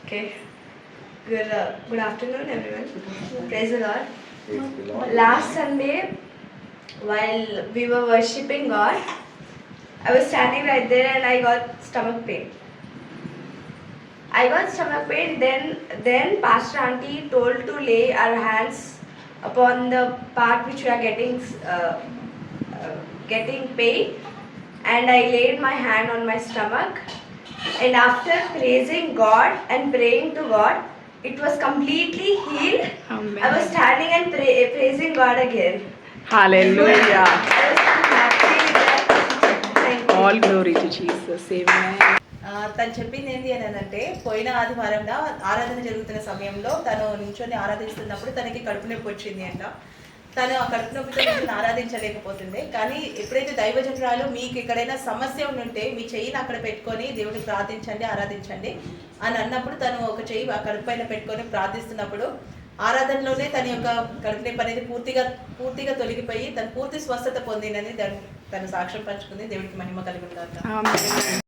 Okay. Good afternoon, everyone. Praise the Lord. Last Sunday, while we were worshipping God, I was standing right there and I got stomach pain. Then Pastor Auntie told to lay our hands upon the part which we are getting pain, and I laid my hand on my stomach. And after praising God and praying to God, it was completely healed. Amen. I was standing and praising God again. Hallelujah. I was so happy with that. Thank you. All glory to Jesus. Amen. తను చెప్పింది ఏంటి అని అంటే, పోయిన ఆదివారం ఆరాధన జరుగుతున్న సమయంలో తను నించొని ఆరాధిస్తున్నప్పుడు తనకి కడుపు నొప్పి వచ్చింది అంట. తను ఆ కడుపు నొప్పితో నిన్ను ఆరాధించలేకపోతుంది. కానీ ఎప్పుడైతే దైవజనురాలు మీకు ఎక్కడైనా సమస్య ఉంటే మీ చెయ్యిని అక్కడ పెట్టుకొని దేవుడిని ప్రార్థించండి, ఆరాధించండి అని అన్నప్పుడు తను ఒక చెయ్యి ఆ కడుపు పైన పెట్టుకొని ప్రార్థిస్తున్నప్పుడు ఆరాధనలోనే తన యొక్క కడుపు నొప్పి అనేది పూర్తిగా తొలగిపోయి తను పూర్తి స్వస్థత పొందినని తను సాక్ష్యం పంచుకుంది. దేవుడికి మహిమ కలుగును గాక.